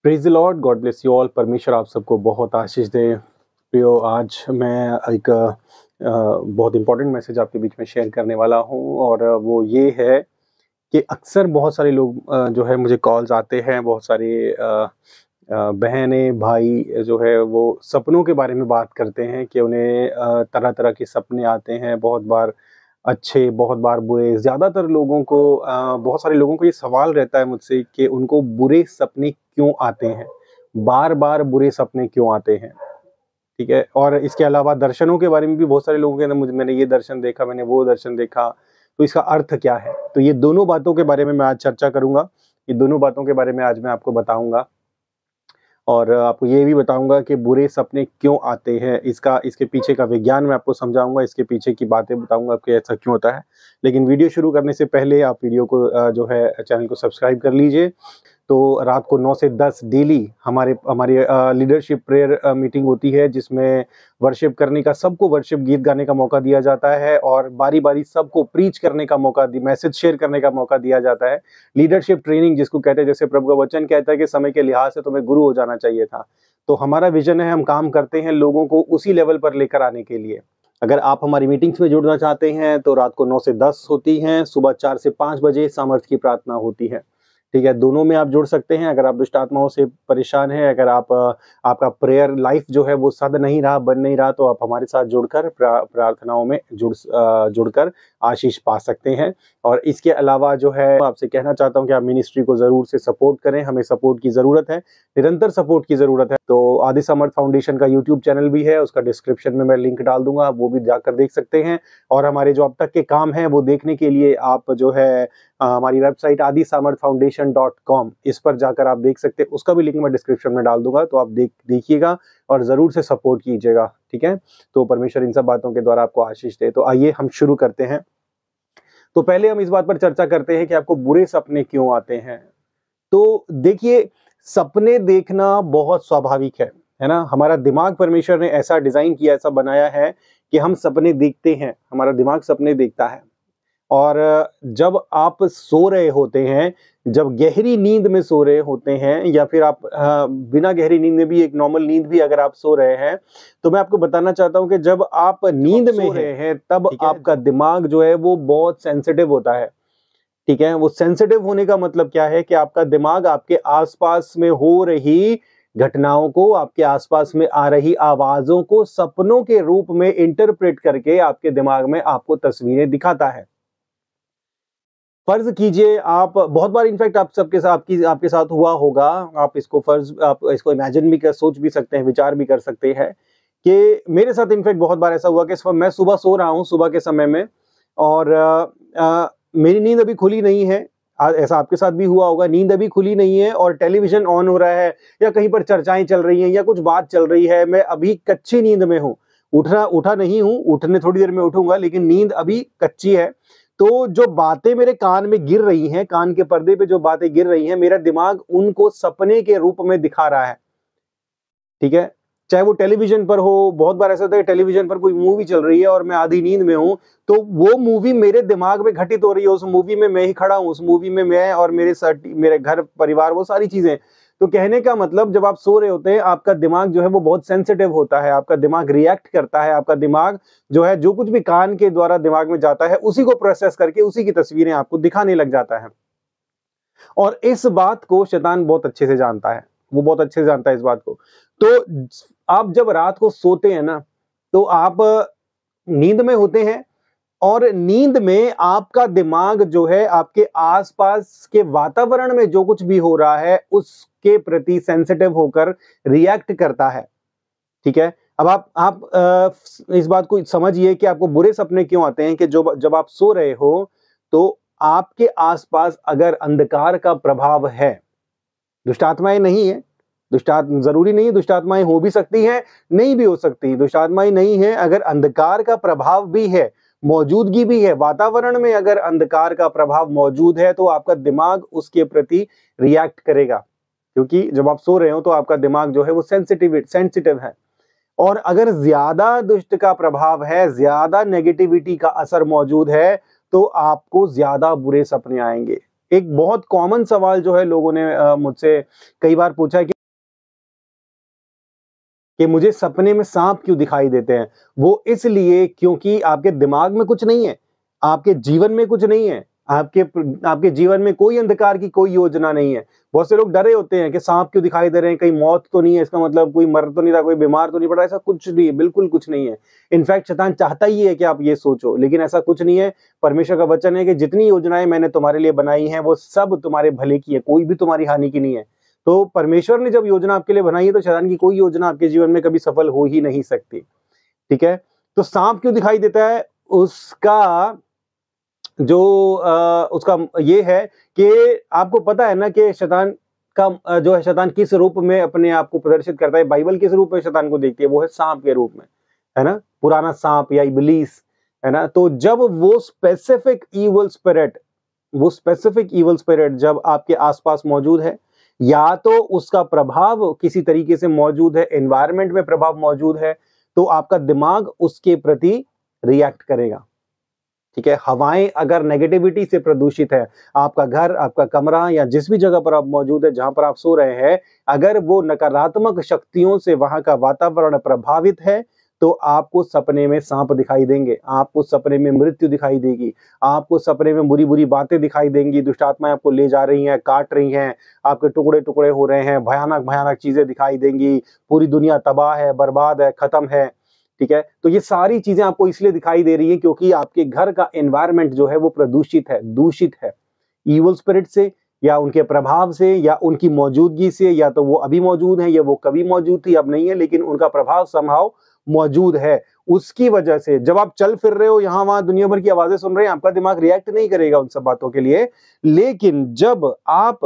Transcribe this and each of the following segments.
Praise the Lord, God bless you all. परमेश्वर आप सबको बहुत आशीष दे। प्रियो, आज मैं एक बहुत इंपॉर्टेंट मैसेज आपके बीच में शेयर करने वाला हूं, और वो ये है कि अक्सर बहुत सारे लोग जो है मुझे कॉल्स आते हैं, बहुत सारे बहनें भाई जो है वो सपनों के बारे में बात करते हैं कि उन्हें तरह तरह के सपने आते हैं, बहुत बार अच्छे, बहुत बार बुरे। ज़्यादातर लोगों को बहुत सारे लोगों को ये सवाल रहता है मुझसे कि उनको बुरे सपने क्यों आते हैं, बार बार बुरे सपने क्यों आते हैं। ठीक है, और इसके अलावा दर्शनों के बारे में भी बहुत सारे लोगों के अंदर मैंने ये दर्शन देखा, मैंने वो दर्शन देखा, तो इसका अर्थ क्या है। तो ये दोनों बातों के बारे में मैं आज चर्चा करूंगा। ये दोनों बातों के बारे में आज मैं आपको बताऊंगा, और आपको ये भी बताऊंगा कि बुरे सपने क्यों आते हैं, इसके पीछे का विज्ञान मैं आपको समझाऊंगा, इसके पीछे की बातें बताऊंगा कि ऐसा क्यों होता है। लेकिन वीडियो शुरू करने से पहले आप वीडियो को जो है चैनल को सब्सक्राइब कर लीजिए। तो रात को 9 से 10 डेली हमारी लीडरशिप प्रेयर मीटिंग होती है, जिसमें वर्शिप करने का, सबको वर्शिप गीत गाने का मौका दिया जाता है, और बारी बारी सबको प्रीच करने का मौका, मैसेज शेयर करने का मौका दिया जाता है। लीडरशिप ट्रेनिंग जिसको कहते हैं, जैसे प्रभु का वचन कहता है कि समय के लिहाज से तुम्हें गुरु हो जाना चाहिए था। तो हमारा विजन है, हम काम करते हैं लोगों को उसी लेवल पर लेकर आने के लिए। अगर आप हमारी मीटिंग्स में जुड़ना चाहते हैं तो रात को 9 से 10 होती हैं, सुबह 4 से 5 बजे सामर्थ्य की प्रार्थना होती है। ठीक है, दोनों में आप जुड़ सकते हैं। अगर आप दुष्ट आत्माओं से परेशान हैं, अगर आपका प्रेयर लाइफ जो है वो सद नहीं रहा, बन नहीं रहा, तो आप हमारे साथ जुड़कर प्रार्थनाओं में जुड़कर आशीष पा सकते हैं। और इसके अलावा जो है आपसे कहना चाहता हूं कि आप मिनिस्ट्री को जरूर से सपोर्ट करें। हमें सपोर्ट की जरूरत है, निरंतर सपोर्ट की जरूरत है। तो आदि सामर्थ फाउंडेशन का यूट्यूब चैनल भी है, उसका डिस्क्रिप्शन में मैं लिंक डाल दूंगा, वो भी जाकर देख सकते हैं। और हमारे जो अब तक के काम हैं वो देखने के लिए आप जो है हमारी वेबसाइट adisamarthfoundation.com, इस पर जाकर आप देख सकते हैं, उसका भी लिंक मैं डिस्क्रिप्शन में डाल दूंगा। तो आप देखिएगा और जरूर से सपोर्ट कीजिएगा। ठीक है, तो परमेश्वर इन सब बातों के द्वारा आपको आशीष दे। तो आइए हम शुरू करते हैं। तो पहले हम इस बात पर चर्चा करते हैं कि आपको बुरे सपने क्यों आते हैं। तो देखिए, सपने देखना बहुत स्वाभाविक है ना। हमारा दिमाग परमेश्वर ने ऐसा डिजाइन किया, ऐसा बनाया है कि हम सपने देखते हैं, हमारा दिमाग सपने देखता है। और जब आप सो रहे होते हैं, जब गहरी नींद में सो रहे होते हैं, या फिर आप बिना गहरी नींद में भी, एक नॉर्मल नींद भी अगर आप सो रहे हैं, तो मैं आपको बताना चाहता हूं कि जब आप नींद में रहे हैं तब आपका दिमाग जो है वो बहुत सेंसिटिव होता है। ठीक है, वो सेंसिटिव होने का मतलब क्या है कि आपका दिमाग आपके आसपास में हो रही घटनाओं को, आपके आसपास में आ रही आवाजों को सपनों के रूप में इंटरप्रेट करके आपके दिमाग में आपको तस्वीरें दिखाता है। फर्ज कीजिए, आप बहुत बार इनफैक्ट आप सबके साथ आपके साथ हुआ होगा, आप इसको इमेजिन भी सोच भी सकते हैं, विचार भी कर सकते हैं कि मेरे साथ इनफैक्ट बहुत बार ऐसा हुआ कि मैं सुबह सो रहा हूं, सुबह के समय में, और मेरी नींद अभी खुली नहीं है। ऐसा आपके साथ भी हुआ होगा, नींद अभी खुली नहीं है और टेलीविजन ऑन हो रहा है, या कहीं पर चर्चाएं चल रही हैं, या कुछ बात चल रही है, मैं अभी कच्ची नींद में हूं, उठा नहीं हूं, उठने थोड़ी देर में उठूंगा, लेकिन नींद अभी कच्ची है। तो जो बातें मेरे कान में गिर रही हैं, कान के पर्दे पे जो बातें गिर रही हैं, मेरा दिमाग उनको सपने के रूप में दिखा रहा है। ठीक है, चाहे वो टेलीविजन पर हो। बहुत बार ऐसा होता है टेलीविजन पर कोई मूवी चल रही है और मैं आधी नींद में हूं, तो वो मूवी मेरे दिमाग में घटित हो रही है, उस मूवी में मैं ही खड़ा हूं, उस मूवी में मैं और मेरे घर परिवार, वो सारी चीजें। तो कहने का मतलब, जब आप सो रहे होते हैं, आपका दिमाग जो है वो बहुत सेंसिटिव होता है, आपका दिमाग रिएक्ट करता है, आपका दिमाग जो है जो कुछ भी कान के द्वारा दिमाग में जाता है उसी को प्रोसेस करके उसी की तस्वीरें आपको दिखाने लग जाता है। और इस बात को शैतान बहुत अच्छे से जानता है, वो बहुत अच्छे से जानता है इस बात को। तो आप जब रात को सोते हैं ना, तो आप नींद में होते हैं, और नींद में आपका दिमाग जो है आपके आसपास के वातावरण में जो कुछ भी हो रहा है उसके प्रति सेंसिटिव होकर रिएक्ट करता है। ठीक है, अब आप इस बात को समझिए कि आपको बुरे सपने क्यों आते हैं, कि जब आप सो रहे हो तो आपके आसपास अगर अंधकार का प्रभाव है, दुष्ट आत्माएं नहीं है, जरूरी नहीं है, दुष्ट आत्माएं हो भी सकती हैं, नहीं भी हो सकती, दुष्ट आत्माएं नहीं है, अगर अंधकार का प्रभाव भी है, मौजूदगी भी है, वातावरण में अगर अंधकार का प्रभाव मौजूद है, तो आपका दिमाग उसके प्रति रिएक्ट करेगा, क्योंकि जब आप सो रहे हो तो आपका दिमाग जो है वो सेंसिटिव है। और अगर ज्यादा दुष्ट का प्रभाव है, ज्यादा नेगेटिविटी का असर मौजूद है, तो आपको ज्यादा बुरे सपने आएंगे। एक बहुत कॉमन सवाल जो है लोगों ने मुझसे कई बार पूछा है कि कि मुझे सपने में सांप क्यों दिखाई देते हैं? वो इसलिए क्योंकि आपके दिमाग में कुछ नहीं है, आपके जीवन में कुछ नहीं है, आपके जीवन में कोई अंधकार की कोई योजना नहीं है। बहुत से लोग डरे होते हैं कि सांप क्यों दिखाई दे रहे हैं, कहीं मौत तो नहीं है, इसका मतलब कोई मर तो नहीं रहा, कोई बीमार तो नहीं पड़ रहा, ऐसा कुछ नहीं है, बिल्कुल कुछ नहीं है। इनफैक्ट शैतान चाहता ही है कि आप ये सोचो, लेकिन ऐसा कुछ नहीं है। परमेश्वर का वचन है कि जितनी योजनाएँ मैंने तुम्हारे लिए बनाई हैं, वो सब तुम्हारे भले की है, कोई भी तुम्हारी हानि की नहीं है। तो परमेश्वर ने जब योजना आपके लिए बनाई है, तो शैतान की कोई योजना आपके जीवन में कभी सफल हो ही नहीं सकती, ठीक है? तो सांप क्यों दिखाई देता है? उसका जो उसका ये है कि आपको पता है ना कि शैतान का जो है, शैतान किस रूप में अपने आप को प्रदर्शित करता है, बाइबल किस रूप में शैतान को देखती है, वो है सांप के रूप में, है ना? पुराना सांप या इब्लीस, है ना? तो जब वो स्पेसिफिक इविल स्पिरिट जब आपके आसपास मौजूद है, या तो उसका प्रभाव किसी तरीके से मौजूद है, एनवायरनमेंट में प्रभाव मौजूद है, तो आपका दिमाग उसके प्रति रिएक्ट करेगा, ठीक है? हवाएं अगर नेगेटिविटी से प्रदूषित है, आपका घर, आपका कमरा या जिस भी जगह पर आप मौजूद है, जहां पर आप सो रहे हैं, अगर वो नकारात्मक शक्तियों से वहां का वातावरण प्रभावित है, तो आपको सपने में सांप दिखाई देंगे, आपको सपने में मृत्यु दिखाई देगी, आपको सपने में बुरी-बुरी बातें दिखाई देंगी, दुष्ट आत्माएं आपको ले जा रही हैं, काट रही हैं, आपके टुकड़े-टुकड़े हो रहे हैं, भयानक-भयानक चीजें दिखाई देंगी, पूरी दुनिया तबाह है, बर्बाद है, खत्म है, ठीक है? तो ये सारी चीजें आपको इसलिए दिखाई दे रही है क्योंकि आपके घर का एनवायरनमेंट जो है वो प्रदूषित है, दूषित है। इविल स्पिरिट से या उनके प्रभाव से या उनकी मौजूदगी से, या तो वो अभी मौजूद है या वो कभी मौजूद थी, अब नहीं है, लेकिन उनका प्रभाव समहाउ मौजूद है। उसकी वजह से जब आप चल फिर रहे हो, यहाँ-वहाँ दुनिया भर की आवाजें सुन रहे हैं, आपका दिमाग रिएक्ट नहीं करेगा उन सब बातों के लिए। लेकिन जब आप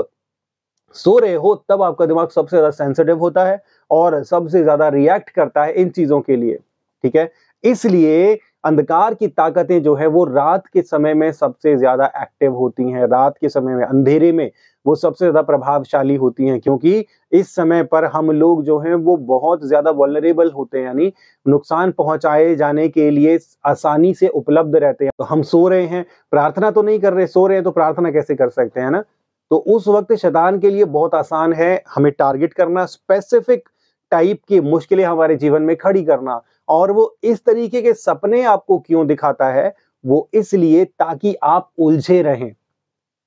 सो रहे हो, तब आपका दिमाग सबसे ज्यादा सेंसिटिव होता है और सबसे ज्यादा रिएक्ट करता है इन चीजों के लिए, ठीक है? इसलिए अंधकार की ताकतें जो है वो रात के समय में सबसे ज्यादा एक्टिव होती हैं, रात के समय में, अंधेरे में वो सबसे ज्यादा प्रभावशाली होती हैं, क्योंकि इस समय पर हम लोग जो हैं वो बहुत ज्यादा वल्नरेबल होते हैं, यानी नुकसान पहुंचाए जाने के लिए आसानी से उपलब्ध रहते हैं। तो हम सो रहे हैं, प्रार्थना तो नहीं कर रहे, सो रहे हैं तो प्रार्थना कैसे कर सकते हैं ना? तो उस वक्त शैतान के लिए बहुत आसान है हमें टारगेट करना, स्पेसिफिक टाइप की मुश्किलें हमारे जीवन में खड़ी करना। और वो इस तरीके के सपने आपको क्यों दिखाता है? वो इसलिए ताकि आप उलझे रहें,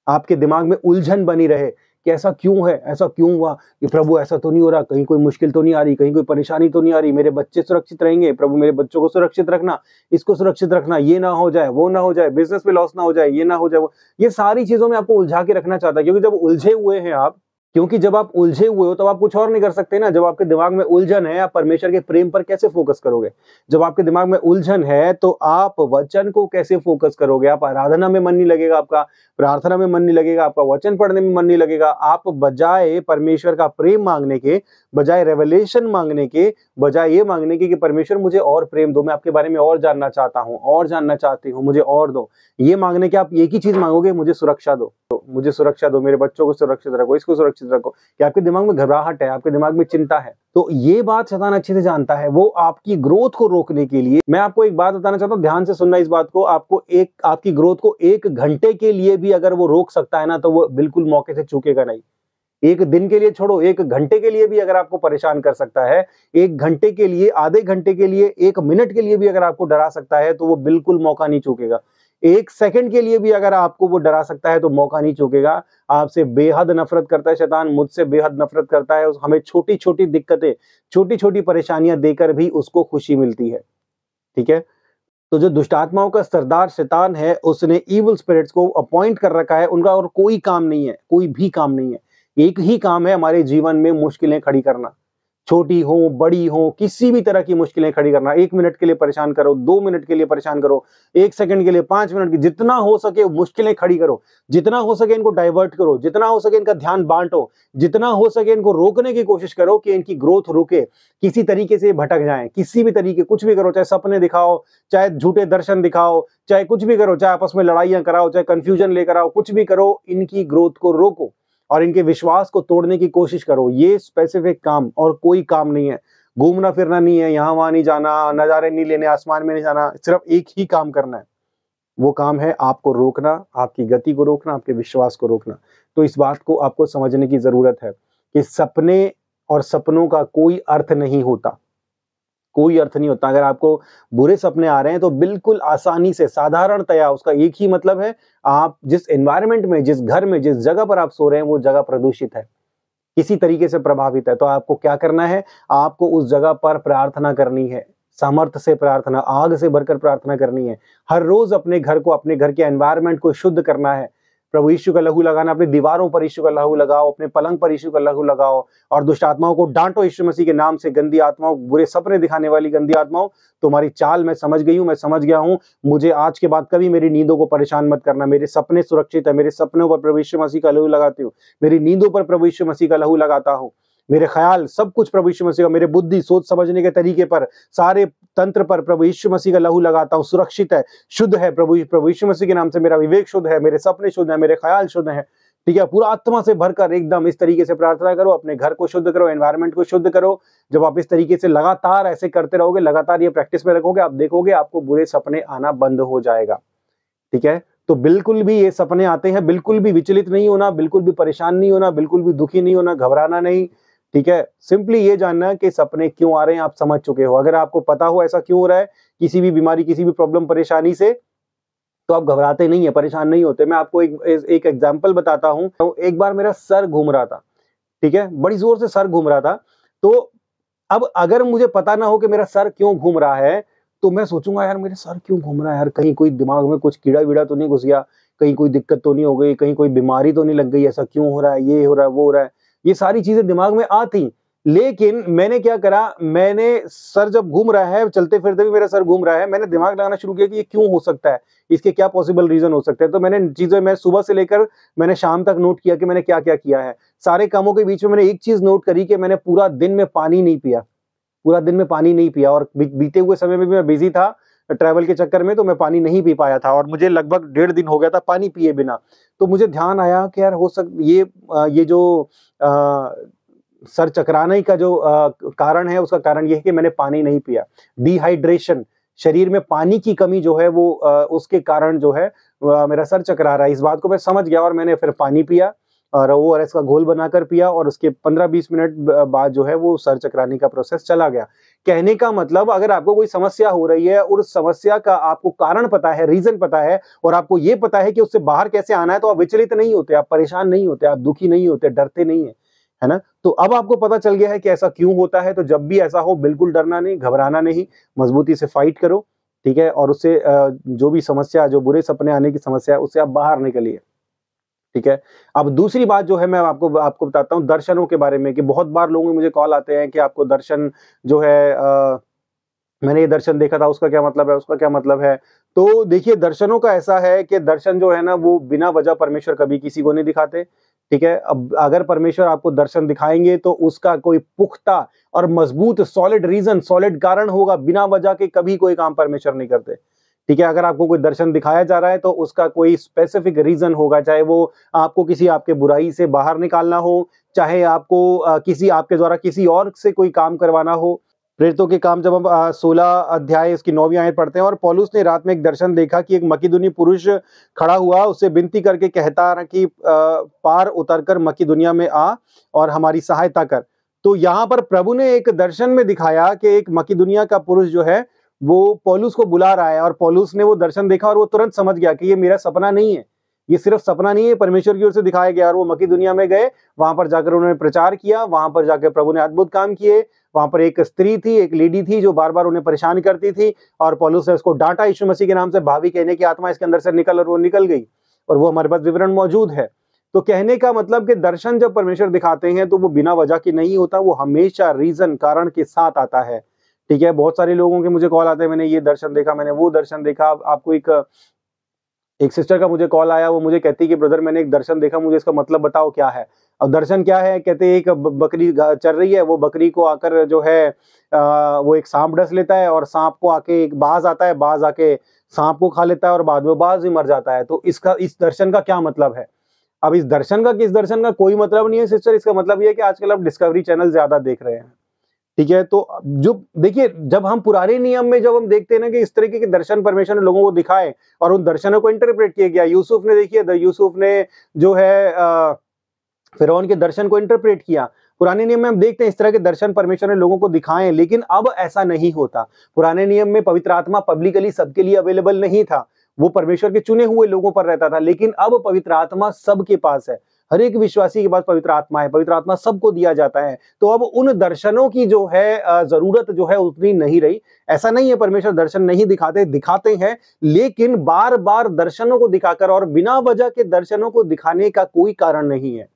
आपके दिमाग में उलझन बनी रहे कि ऐसा क्यों है, ऐसा क्यों हुआ, कि प्रभु ऐसा तो नहीं हो रहा, कहीं कोई मुश्किल तो नहीं आ रही, कहीं कोई परेशानी तो नहीं आ रही, मेरे बच्चे सुरक्षित रहेंगे, प्रभु मेरे बच्चों को सुरक्षित रखना, इसको सुरक्षित रखना, ये ना हो जाए, वो ना हो जाए, बिजनेस में लॉस ना हो जाए, ये ना हो जाए, वो, ये सारी चीजों में आपको उलझा के रखना चाहता है, क्योंकि जब उलझे हुए हैं आप, क्योंकि जब आप उलझे हुए हो तब आप कुछ और नहीं कर सकते ना। जब आपके दिमाग में उलझन है, आप परमेश्वर के प्रेम पर कैसे फोकस करोगे? जब आपके दिमाग में उलझन है तो आप वचन को कैसे फोकस करोगे? आप आराधना में मन नहीं लगेगा आपका, प्रार्थना में मन नहीं लगेगा आपका, वचन पढ़ने में मन नहीं लगेगा। आप बजाय परमेश्वर का प्रेम मांगने के, बजाय रेवलेशन मांगने के, बजाय ये मांगने के कि परमेश्वर मुझे और प्रेम दो, मैं आपके बारे में और जानना चाहता हूँ, और जानना चाहती हूँ, मुझे और दो, ये मांगने के आप एक ही चीज मांगोगे, मुझे सुरक्षा दो, मुझे सुरक्षा दो, मेरे बच्चों को सुरक्षित रखो, इसको सुरक्षित रखो, कि आपके दिमाग में घबराहट है, आपके दिमाग में चिंता है। तो ये बात शैतान अच्छे से जानता है। वो आपकी ग्रोथ को रोकने के लिए, मैं आपको एक बात बताना चाहता हूँ, ध्यान से सुनना इस बात को, आपकी ग्रोथ को 1 घंटे के लिए भी अगर वो रोक सकता है ना, तो वो बिल्कुल मौके से चूकेगा नहीं। 1 दिन के लिए छोड़ो, 1 घंटे के लिए भी अगर आपको परेशान कर सकता है, 1 घंटे के लिए, आधे घंटे के लिए, 1 मिनट के लिए भी अगर आपको डरा सकता है, तो वो बिल्कुल मौका नहीं चूकेगा। 1 सेकंड के लिए भी अगर आपको वो डरा सकता है, तो मौका नहीं चूकेगा। आपसे बेहद नफरत करता है शैतान, मुझसे बेहद नफरत करता है। हमें छोटी-छोटी दिक्कतें, छोटी-छोटी परेशानियां देकर भी उसको खुशी मिलती है, ठीक है? तो जो दुष्ट आत्माओं का सरदार शैतान है, उसने इविल स्पिरिट्स को अपॉइंट कर रखा है, उनका और कोई काम नहीं है, कोई भी काम नहीं है। एक ही काम है हमारे जीवन में मुश्किलें खड़ी करना, छोटी हो, बड़ी हो, किसी भी तरह की मुश्किलें खड़ी करना। 1 मिनट के लिए परेशान करो, 2 मिनट के लिए परेशान करो, 1 सेकंड के लिए, 5 मिनट की, जितना हो सके मुश्किलें खड़ी करो, जितना हो सके इनको डाइवर्ट करो, जितना हो सके इनका ध्यान बांटो, जितना हो सके इनको रोकने की कोशिश करो कि इनकी ग्रोथ रुके, किसी तरीके से भटक जाएं, किसी भी तरीके, कुछ भी करो, चाहे सपने दिखाओ, चाहे झूठे दर्शन दिखाओ, चाहे कुछ भी करो, चाहे आपस में लड़ाइयां कराओ, चाहे कंफ्यूजन लेकर आओ, कुछ भी करो, इनकी ग्रोथ को रोको और इनके विश्वास को तोड़ने की कोशिश करो। ये स्पेसिफिक काम और कोई काम नहीं है, घूमना फिरना नहीं है, यहाँ वहां नहीं जाना, नजारे नहीं लेने, आसमान में नहीं जाना, सिर्फ एक ही काम करना है। वो काम है आपको रोकना, आपकी गति को रोकना, आपके विश्वास को रोकना। तो इस बात को आपको समझने की जरूरत है कि सपने और सपनों का कोई अर्थ नहीं होता। कोई अर्थ नहीं होता। अगर आपको बुरे सपने आ रहे हैं तो बिल्कुल आसानी से, साधारणतया उसका एक ही मतलब है, आप जिस एनवायरनमेंट में, जिस घर में, जिस जगह पर आप सो रहे हैं वो जगह प्रदूषित है, किसी तरीके से प्रभावित है। तो आपको क्या करना है, आपको उस जगह पर प्रार्थना करनी है, सामर्थ्य से प्रार्थना, आग से भरकर प्रार्थना करनी है। हर रोज अपने घर को, अपने घर के एनवायरनमेंट को शुद्ध करना है। प्रभु यीशु का लहू लगाना, अपनी दीवारों पर यीशु का लहू लगाओ, अपने पलंग पर यीशु का लहू लगाओ और दुष्ट आत्माओं को डांटो यीशु मसीह के नाम से। गंदी आत्माओं, बुरे सपने दिखाने वाली गंदी आत्माओं, तुम्हारी चाल मैं समझ गई हूं, मैं समझ गया हूं। मुझे आज के बाद कभी मेरी नींदों को परेशान मत करना। मेरे सपने सुरक्षित है, मेरे सपनों पर प्रभु यीशु मसीह का लहू लगाती हूँ, मेरी नींदों पर प्रभु यीशु मसीह का लहू लगाता हूँ। मेरे ख्याल सब कुछ प्रभु यीशु मसीह का, मेरे बुद्धि, सोच समझने के तरीके पर, सारे तंत्र पर प्रभु यीशु मसीह का लहू लगाता हूँ। सुरक्षित है, शुद्ध है, प्रभु यीशु मसीह के नाम से मेरा विवेक शुद्ध है, मेरे सपने शुद्ध है, मेरे ख्याल शुद्ध है। ठीक है, पूरा आत्मा से भरकर एकदम इस तरीके से प्रार्थना करो, अपने घर को शुद्ध करो, एनवायरनमेंट को शुद्ध करो। जब आप इस तरीके से लगातार ऐसे करते रहोगे, लगातार ये प्रैक्टिस में रखोगे, आप देखोगे आपको बुरे सपने आना बंद हो जाएगा। ठीक है, तो बिल्कुल भी ये सपने आते हैं, बिल्कुल भी विचलित नहीं होना, बिल्कुल भी परेशान नहीं होना, बिल्कुल भी दुखी नहीं होना, घबराना नहीं। ठीक है, सिंपली ये जानना कि सपने क्यों आ रहे हैं आप समझ चुके हो। अगर आपको पता हो ऐसा क्यों हो रहा है, किसी भी बीमारी, किसी भी प्रॉब्लम, परेशानी से, तो आप घबराते नहीं है, परेशान नहीं होते। मैं आपको एक एग्जांपल बताता हूं। एक बार मेरा सर घूम रहा था, ठीक है, बड़ी जोर से सर घूम रहा था। तो अब अगर मुझे पता ना हो कि मेरा सर क्यों घूम रहा है, तो मैं सोचूंगा यार मेरे सर क्यों घूम रहा है, यार कहीं कोई दिमाग में कुछ कीड़ा वीड़ा तो नहीं घुस गया, कहीं कोई दिक्कत तो नहीं हो गई, कहीं कोई बीमारी तो नहीं लग गई, ऐसा क्यों हो रहा है, ये हो रहा है, वो हो रहा है। ये सारी चीजें दिमाग में आती। लेकिन मैंने क्या करा, मैंने सर जब घूम रहा है, चलते फिरते भी मेरा सर घूम रहा है, मैंने दिमाग लगाना शुरू किया कि ये क्यों हो सकता है, इसके क्या पॉसिबल रीजन हो सकते हैं। तो मैंने चीजें, मैं सुबह से लेकर मैंने शाम तक नोट किया कि मैंने क्या क्या किया है। सारे कामों के बीच में मैंने एक चीज नोट करी कि मैंने पूरा दिन में पानी नहीं पिया, पूरा दिन में पानी नहीं पिया। और बीते हुए समय में भी मैं बिजी था ट्रैवल के चक्कर में, तो मैं पानी नहीं पी पाया था और मुझे लगभग 1.5 दिन हो गया था पानी पिए बिना। तो मुझे ध्यान आया कि यार हो ये जो सर चकराने का जो कारण है, उसका कारण ये है कि मैंने पानी नहीं पिया। डिहाइड्रेशन, शरीर में पानी की कमी जो है वो उसके कारण जो है मेरा सर चकरा रहा है। इस बात को मैं समझ गया और मैंने फिर पानी पिया और ओआरएस का घोल बनाकर पिया और उसके 15-20 मिनट बाद जो है वो सर चकराने का प्रोसेस चला गया। कहने का मतलब, अगर आपको कोई समस्या हो रही है और उस समस्या का आपको कारण पता है, रीजन पता है और आपको ये पता है कि उससे बाहर कैसे आना है, तो आप विचलित नहीं होते, आप परेशान नहीं होते, आप दुखी नहीं होते, डरते नहीं है ना। तो अब आपको पता चल गया है कि ऐसा क्यों होता है। तो जब भी ऐसा हो बिल्कुल डरना नहीं, घबराना नहीं, मजबूती से फाइट करो। ठीक है, और उससे जो भी समस्या, जो बुरे सपने आने की समस्या है, उससे आप बाहर निकलिए। ठीक है, अब दूसरी बात जो है मैं आपको आपको बताता हूँ दर्शनों के बारे में, कि बहुत बार लोगों के मुझे कॉल आते हैं कि आपको दर्शन जो है मैंने ये दर्शन देखा था, उसका क्या मतलब है, उसका क्या मतलब है। तो देखिए, दर्शनों का ऐसा है कि दर्शन जो है ना, वो बिना वजह परमेश्वर कभी किसी को नहीं दिखाते। ठीक है, अब अगर परमेश्वर आपको दर्शन दिखाएंगे तो उसका कोई पुख्ता और मजबूत सॉलिड रीजन, सॉलिड कारण होगा। बिना वजह के कभी कोई काम परमेश्वर नहीं करते। ठीक है, अगर आपको कोई दर्शन दिखाया जा रहा है तो उसका कोई स्पेसिफिक रीजन होगा, चाहे वो आपको किसी आपके बुराई से बाहर निकालना हो, चाहे आपको किसी आपके द्वारा किसी और से कोई काम करवाना हो। प्रेरितों के काम जब हम 16 अध्याय इसकी 9वीं आयत पढ़ते हैं, और पौलुस ने रात में एक दर्शन देखा कि एक मकिदुनी पुरुष खड़ा हुआ, उससे विनती करके कहता रहा कि पार उतरकर मकिदुनिया में आ और हमारी सहायता कर। तो यहाँ पर प्रभु ने एक दर्शन में दिखाया कि एक मकिदुनिया का पुरुष जो है वो पौलुस को बुला रहा है, और पौलुस ने वो दर्शन देखा और वो तुरंत समझ गया कि ये मेरा सपना नहीं है, ये सिर्फ सपना नहीं है, परमेश्वर की ओर से दिखाया गया। और वो मकिदुनिया में गए, वहां पर जाकर उन्होंने प्रचार किया, वहां पर जाकर प्रभु ने अद्भुत काम किए। वहां पर एक स्त्री थी, एक लेडी थी जो बार बार उन्हें परेशान करती थी, और पौलुस ने उसको डांटा यीशु मसीह के नाम से, भावी कहने की आत्मा इसके अंदर से निकल, और वो निकल गई। और वो हमारे पास विवरण मौजूद है। तो कहने का मतलब कि दर्शन जब परमेश्वर दिखाते हैं तो वो बिना वजह के नहीं होता, वो हमेशा रीजन, कारण के साथ आता है। ठीक है, बहुत सारे लोगों के मुझे कॉल आते हैं, मैंने ये दर्शन देखा, मैंने वो दर्शन देखा। आपको एक सिस्टर का मुझे कॉल आया, वो मुझे कहती कि ब्रदर मैंने एक दर्शन देखा, मुझे इसका मतलब बताओ क्या है। अब दर्शन क्या है, कहते एक बकरी चल रही है, वो बकरी को आकर जो है वो एक सांप डस लेता है, और सांप को आके एक बाज आता है, बाज आके सांप को खा लेता है, और बाद में बाज भी मर जाता है। तो इस दर्शन का क्या मतलब है। अब इस दर्शन का कोई मतलब नहीं है सिस्टर, इसका मतलब ये है कि आजकल आप डिस्कवरी चैनल ज्यादा देख रहे हैं। ठीक है, तो जो देखिए, जब हम पुराने नियम में जब हम देखते हैं ना कि इस तरीके के दर्शन परमेश्वर ने लोगों को दिखाए और उन दर्शनों को इंटरप्रेट किया गया। यूसुफ ने, देखिए यूसुफ ने जो है फिरौन के दर्शन को इंटरप्रेट किया। पुराने नियम में हम देखते हैं इस तरह के दर्शन परमेश्वर ने लोगों को दिखाए, लेकिन अब ऐसा नहीं होता। पुराने नियम में पवित्र आत्मा पब्लिकली सबके लिए अवेलेबल नहीं था, वो परमेश्वर के चुने हुए लोगों पर रहता था, लेकिन अब पवित्र आत्मा सबके पास है। हर एक विश्वासी के पास पवित्र आत्मा है, पवित्र आत्मा सबको दिया जाता है। तो अब उन दर्शनों की जो है जरूरत जो है उतनी नहीं रही। ऐसा नहीं है परमेश्वर दर्शन नहीं दिखाते, दिखाते हैं, लेकिन बार बार दर्शनों को दिखाकर, और बिना वजह के दर्शनों को दिखाने का कोई कारण नहीं है,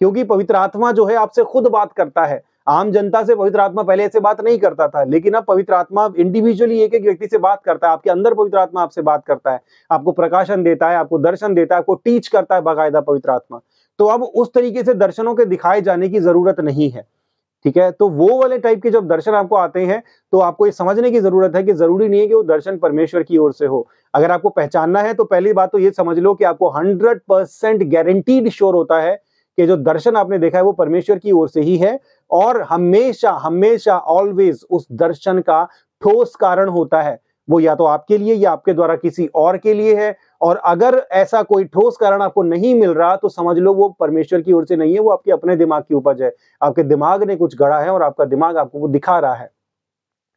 क्योंकि पवित्र आत्मा जो है आपसे खुद बात करता है। आम जनता से पवित्र आत्मा पहले ऐसे बात नहीं करता था, लेकिन अब पवित्र आत्मा इंडिविजुअली एक एक व्यक्ति से बात करता है। आपके अंदर पवित्र आत्मा आपसे बात करता है, आपको प्रकाशन देता है, आपको दर्शन देता है, आपको टीच करता है बाकायदा पवित्र आत्मा। तो अब उस तरीके से दर्शनों के दिखाए जाने की जरूरत नहीं है, ठीक है। तो वो वाले टाइप के जब दर्शन आपको आते हैं, तो आपको ये समझने की जरूरत है कि जरूरी नहीं है कि वो दर्शन परमेश्वर की ओर से हो। अगर आपको पहचानना है तो पहली बात तो ये समझ लो कि आपको 100% गारंटीड श्योर होता है कि जो दर्शन आपने देखा है वो परमेश्वर की ओर से ही है, और हमेशा हमेशा ऑलवेज उस दर्शन का ठोस कारण होता है। वो या तो आपके लिए या आपके द्वारा किसी और के लिए है, और अगर ऐसा कोई ठोस कारण आपको नहीं मिल रहा तो समझ लो वो परमेश्वर की ओर से नहीं है, वो आपके अपने दिमाग की उपज है। आपके दिमाग ने कुछ गढ़ा है और आपका दिमाग आपको वो दिखा रहा है,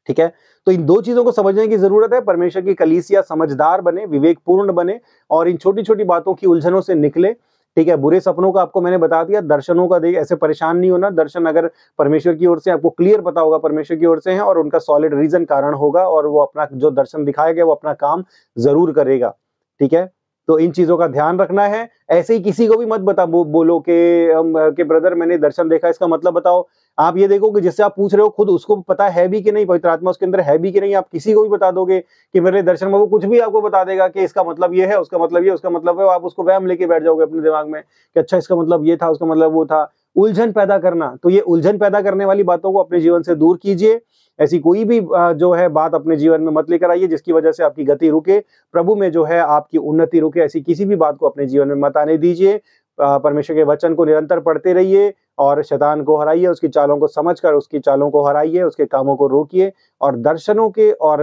ठीक है। तो इन दो चीजों को समझने की जरूरत है। परमेश्वर की कलीसिया समझदार बने, विवेकपूर्ण बने, और इन छोटी छोटी बातों की उलझनों से निकले, ठीक है। बुरे सपनों का आपको मैंने बता दिया, दर्शनों का देख ऐसे परेशान नहीं होना। दर्शन अगर परमेश्वर की ओर से, आपको क्लियर पता होगा परमेश्वर की ओर से है, और उनका सॉलिड रीजन कारण होगा, और वो अपना जो दर्शन दिखाया गया वो अपना काम जरूर करेगा, ठीक है। तो इन चीजों का ध्यान रखना है। ऐसे ही किसी को भी मत बोलो कि ब्रदर मैंने दर्शन देखा, इसका मतलब बताओ। आप ये देखो कि जिससे आप पूछ रहे हो खुद उसको पता है भी कि नहीं, पवित्र आत्मा उसके अंदर है भी कि नहीं। आप किसी को भी बता दोगे कि मेरे दर्शन में, वो कुछ भी आपको बता देगा कि इसका मतलब ये है, उसका मतलब ये, उसका मतलब है, आप उसको वहम लेके बैठ जाओगे अपने दिमाग में कि अच्छा इसका मतलब ये था, उसका मतलब वो था। उलझन पैदा करना, तो ये उलझन पैदा करने वाली बातों को अपने जीवन से दूर कीजिए। ऐसी कोई भी जो है बात अपने जीवन में मत लेकर आइए जिसकी वजह से आपकी गति रुके, प्रभु में जो है आपकी उन्नति रुके। ऐसी किसी भी बात को अपने जीवन में मत आने दीजिए। परमेश्वर के वचन को निरंतर पढ़ते रहिए, और शैतान को हराइए, उसकी चालों को समझकर उसकी चालों को हराइए, उसके कामों को रोकिए, और दर्शनों के और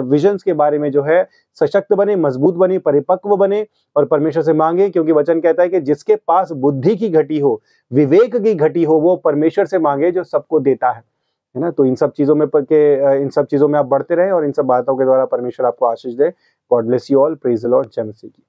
विजन्स के बारे में जो है सशक्त बने, मजबूत बने, परिपक्व बने, और परमेश्वर से मांगे, क्योंकि वचन कहता है कि जिसके पास बुद्धि की घटी हो, विवेक की घटी हो, वो परमेश्वर से मांगे जो सबको देता है ना। तो इन सब चीजों में इन सब चीजों में आप बढ़ते रहें, और इन सब बातों के द्वारा परमेश्वर आपको आशीष दे। God bless you all. Praise the Lord. जय मसीह की।